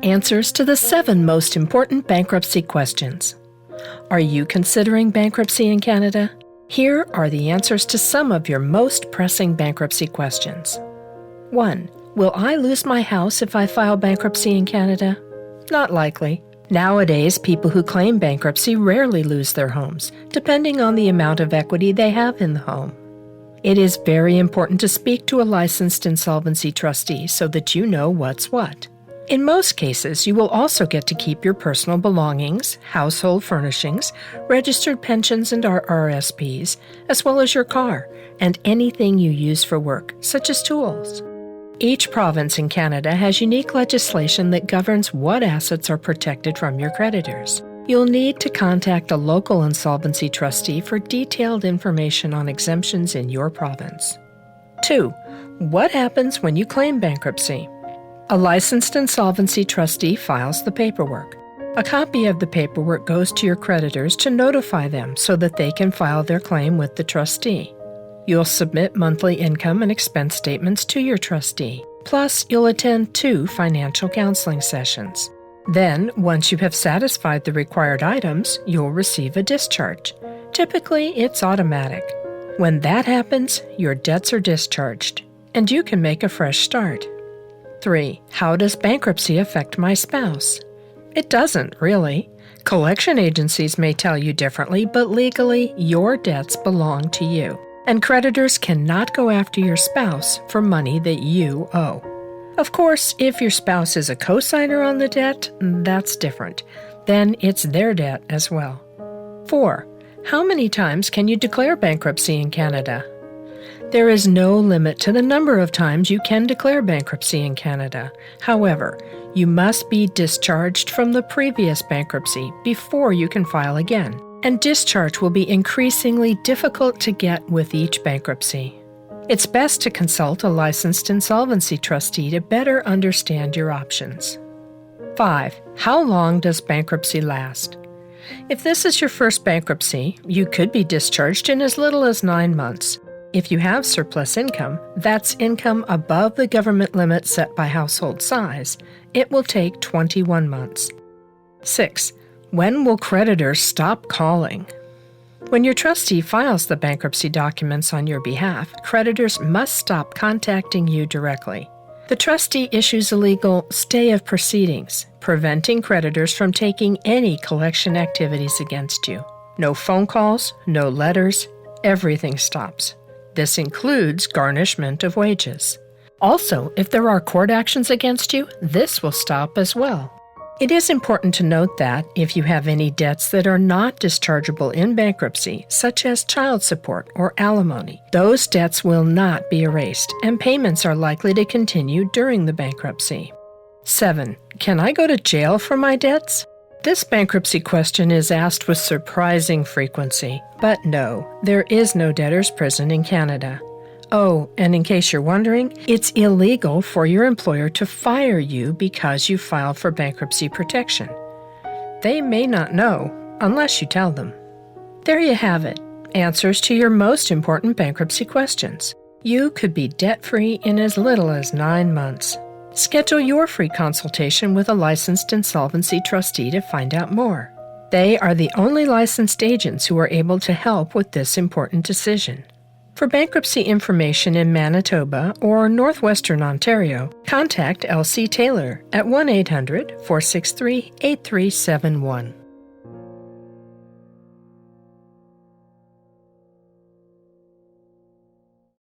Answers to the 7 most important bankruptcy questions. Are you considering bankruptcy in Canada? Here are the answers to some of your most pressing bankruptcy questions. 1. Will I lose my house if I file bankruptcy in Canada? Not likely. Nowadays, people who claim bankruptcy rarely lose their homes, depending on the amount of equity they have in the home. It is very important to speak to a licensed insolvency trustee so that you know what's what. In most cases, you will also get to keep your personal belongings, household furnishings, registered pensions and RRSPs, as well as your car, and anything you use for work, such as tools. Each province in Canada has unique legislation that governs what assets are protected from your creditors. You'll need to contact a local insolvency trustee for detailed information on exemptions in your province. 2. What happens when you claim bankruptcy? A licensed insolvency trustee files the paperwork. A copy of the paperwork goes to your creditors to notify them so that they can file their claim with the trustee. You'll submit monthly income and expense statements to your trustee. Plus, you'll attend 2 financial counseling sessions. Then, once you have satisfied the required items, you'll receive a discharge. Typically, it's automatic. When that happens, your debts are discharged, and you can make a fresh start. 3. How does bankruptcy affect my spouse? It doesn't, really. Collection agencies may tell you differently, but legally, your debts belong to you, and creditors cannot go after your spouse for money that you owe. Of course, if your spouse is a co-signer on the debt, that's different. Then it's their debt as well. 4. How many times can you declare bankruptcy in Canada? There is no limit to the number of times you can declare bankruptcy in Canada. However, you must be discharged from the previous bankruptcy before you can file again, and discharge will be increasingly difficult to get with each bankruptcy. It's best to consult a licensed insolvency trustee to better understand your options. 5. How long does bankruptcy last? If this is your first bankruptcy, you could be discharged in as little as 9 months. If you have surplus income, that's income above the government limit set by household size, it will take 21 months. 6. When will creditors stop calling? When your trustee files the bankruptcy documents on your behalf, creditors must stop contacting you directly. The trustee issues a legal stay of proceedings, preventing creditors from taking any collection activities against you. No phone calls, no letters, everything stops. This includes garnishment of wages. Also, if there are court actions against you, this will stop as well. It is important to note that if you have any debts that are not dischargeable in bankruptcy, such as child support or alimony, those debts will not be erased, and payments are likely to continue during the bankruptcy. 7. Can I go to jail for my debts? This bankruptcy question is asked with surprising frequency, but no, there is no debtor's prison in Canada. Oh, and in case you're wondering, it's illegal for your employer to fire you because you filed for bankruptcy protection. They may not know unless you tell them. There you have it, answers to your most important bankruptcy questions. You could be debt-free in as little as 9 months. Schedule your free consultation with a licensed insolvency trustee to find out more. They are the only licensed agents who are able to help with this important decision. For bankruptcy information in Manitoba or Northwestern Ontario, contact LCTaylor at 1-800-463-8371.